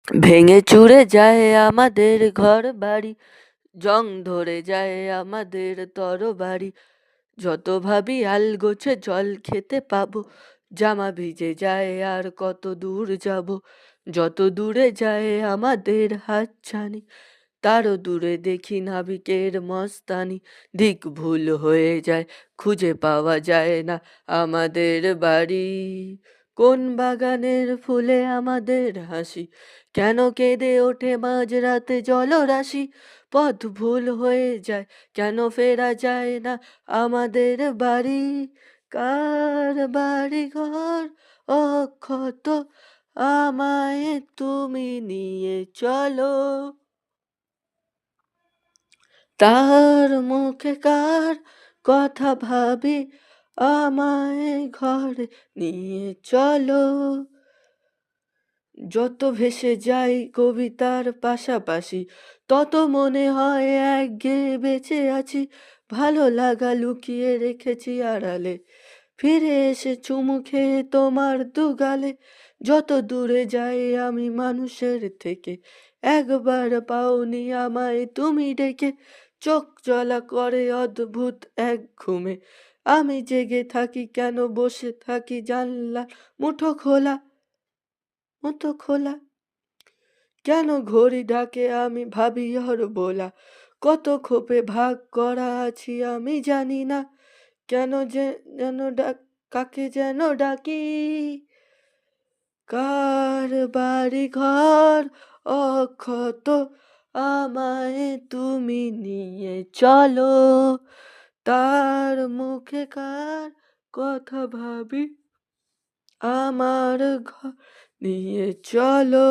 ভেঙে চুরে যায় আমাদের ঘর বাড়ি, জং ধরে যায় আমাদের তরবারি। যত ভাবি আলগোছে জল খেতে পাবো, জামা ভিজে যায় আর কত দূর যাব। যত দূরে যায় আমাদের হাতছানি, তারও দূরে দেখি নাবিকের মস্তানি। দিক ভুল হয়ে যায়, খুঁজে পাওয়া যায় না আমাদের বাড়ি। কোন বাগানের ফুলে আমাদের হাসি, কেন কেঁদে ওঠে মাঝরাতে জলরাশি। পথ ভুল হয়ে যায়, কেন ফেরা যায় না আমাদের বাড়ি। কার বাড়ি ঘর অক্ষত, আমায় তুমি নিয়ে চলো। তার মুখে কার কথা ভাবি, আমায় ঘরে নিয়ে চলো। যত ভেসে যাই কবিতার পাশাপাশি, তত মনে হয় একঘেয়ে বেঁচে আছি। ভালো লাগা লুকিয়ে রেখেছি আড়ালে, ফিরে এসে চুমু খেয়ে তোমার দুগালে। যত দূরে যাই আমি মানুষের থেকে, একবার পাওনি আমায় তুমি ডেকে। চোখ জ্বলা করে অদ্ভুত এক ঘুমে, আমি জেগে থাকি কেন বসে থাকি জানলা মুঠো খোলা, মুঠো খোলা। কেন ঘড়ি ডাকে আমি ভাবি ওর বোলা, কত খোপে ভাগ করা আছি আমি জানি না। কেন যে যেন কাকে যেন ডাকি, কার বাড়ি ঘর অক্ষত, আমায় তুমি নিয়ে চলো। তার মুখে কার কথা ভাবি, আমার ঘর নিয়ে চলো।